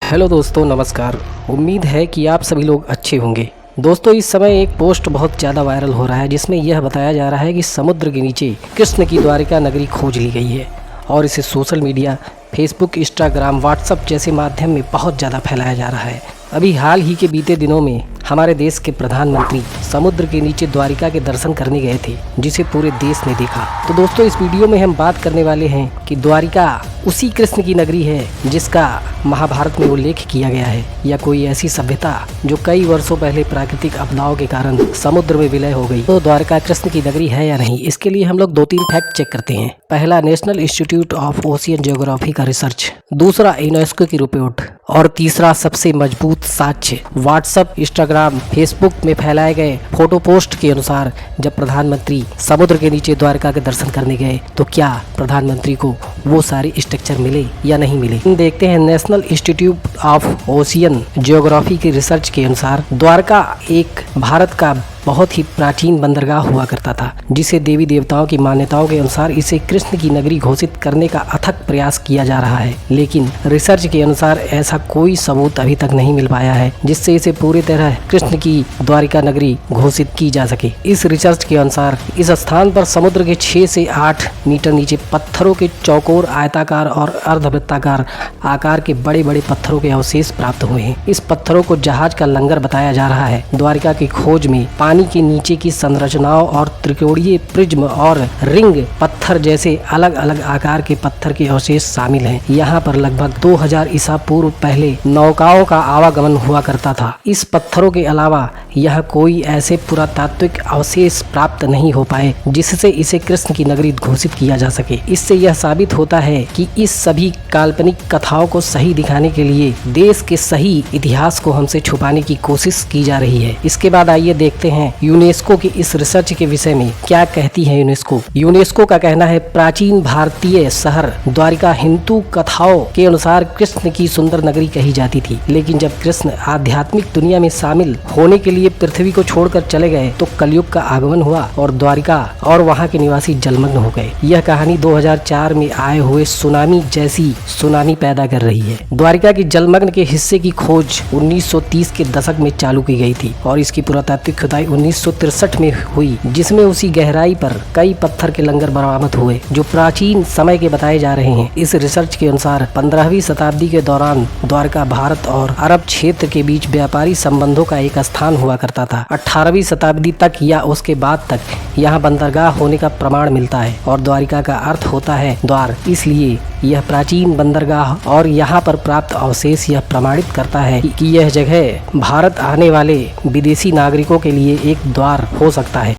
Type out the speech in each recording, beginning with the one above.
Hello दोस्तों, नमस्कार। उम्मीद है कि आप सभी लोग अच्छे होंगे। दोस्तों, इस समय एक पोस्ट बहुत ज़्यादा वायरल हो रहा है जिसमें यह बताया जा रहा है कि समुद्र के नीचे कृष्ण की द्वारिका नगरी खोज ली गई है और इसे social media, Facebook, Instagram, WhatsApp जैसे माध्यम में बहुत ज़्यादा फैलाया जा रहा है। अभी हाल ही के बीते दिनों में हमारे देश के प्रधानमंत्री समुद्र के नीचे द्वारिका के दर्शन करने गए थे, जिसे पूरे देश ने देखा। तो दोस्तों, इस वीडियो में हम बात करने वाले हैं कि द्वारिका उसी कृष्ण की नगरी है जिसका महाभारत में उल्लेख किया गया है, या कोई ऐसी सभ्यता जो कई वर्षों पहले प्राकृतिक आपदाओं के कारण समुद्र में विलय हो गई। तो द्वारका कृष्ण की नगरी है या नहीं, इसके लिए हम लोग 2-3 फैक्ट चेक करते हैं। पहला, national institute of ocean geography का रिसर्च। दूसरा, यूनेस्को की रिपोर्ट। और तीसरा, सबसे मजबूत साक्ष्य, व्हाट्सएप, इंस्टाग्राम, फेसबुक में फैलाए गए फोटो पोस्ट के अनुसार जब प्रधानमंत्री समुद्र के नीचे द्वारका के दर्शन करने गए तो क्या प्रधानमंत्री को वो सारे स्ट्रक्चर मिले या नहीं मिले। देखते हैं, national institute of ocean geography के रिसर्च के अनुसार द्वारका एक भारत का बहुत ही प्राचीन बंदरगाह हुआ करता था, जिसे देवी देवताओं की मान्यताओं के अनुसार इसे कृष्ण की नगरी घोषित करने का अथक प्रयास किया जा रहा है। लेकिन रिसर्च के अनुसार ऐसा कोई सबूत अभी तक नहीं मिल पाया है जिससे इसे पूरी तरह कृष्ण की द्वारिका नगरी घोषित की जा सके। इस रिसर्च के अनुसार इस स्थान पर समुद्र के 6 से 8 मीटर नीचे पत्थरों के चौकोर, आयताकार और अर्धवृत्ताकार आकार के बड़े बड़े पत्थरों के अवशेष प्राप्त हुए हैं। इस पत्थरों को जहाज का लंगर बताया जा रहा है। द्वारिका की खोज में पानी के नीचे की संरचनाओं और त्रिकोणीय, प्रिज्म और रिंग पत्थर जैसे अलग अलग आकार के पत्थर के अवशेष शामिल हैं। यहाँ पर लगभग 2000 ईसा पूर्व पहले नौकाओं का आवागमन हुआ करता था। इस पत्थरों के अलावा यह कोई ऐसे पुरातात्विक अवशेष प्राप्त नहीं हो पाए जिससे इसे कृष्ण की नगरी घोषित किया जा सके। इससे यह साबित होता है कि इस सभी काल्पनिक कथाओं को सही दिखाने के लिए देश के सही इतिहास को हमसे छुपाने की कोशिश की जा रही है। इसके बाद आइए देखते हैं यूनेस्को की इस रिसर्च के विषय में क्या कहती है यूनेस्को। यूनेस्को का कहना है, प्राचीन भारतीय शहर द्वारिका हिंदू कथाओं के अनुसार कृष्ण की सुंदर नगरी कही जाती थी, लेकिन जब कृष्ण आध्यात्मिक दुनिया में शामिल होने के लिए पृथ्वी को छोड़कर चले गए तो कलयुग का आगमन हुआ और द्वारिका और वहां के निवासी जलमग्न हो गए। यह कहानी 2004 में आए हुए सुनामी जैसी सुनामी पैदा कर रही है। द्वारिका की जलमग्न के हिस्से की खोज 1930 के दशक में चालू की गई थी और इसकी पुरातात्विक खुदाई 1963 में हुई, जिसमें उसी गहराई पर कई पत्थर के लंगर बरामद हुए जो प्राचीन समय के बताए जा रहे हैं। इस रिसर्च के अनुसार 15वीं शताब्दी के दौरान द्वारका भारत और अरब क्षेत्र के बीच व्यापारी संबंधों का एक स्थान हुआ करता था। 18वीं शताब्दी तक या उसके बाद तक यहाँ बंदरगाह होने का प्रमाण मिलता है और द्वारिका का अर्थ होता है द्वार, इसलिए यह प्राचीन बंदरगाह और यहाँ पर प्राप्त अवशेष यह प्रमाणित करता है कि यह जगह भारत आने वाले विदेशी नागरिकों के लिए एक द्वार हो सकता है।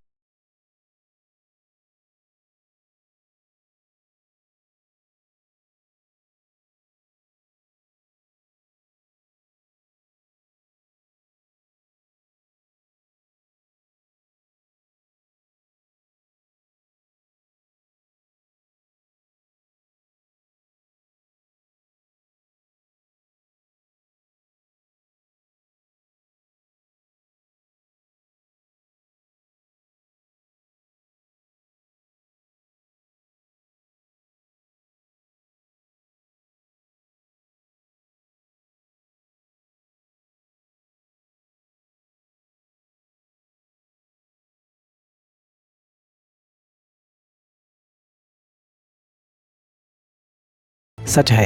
सच है।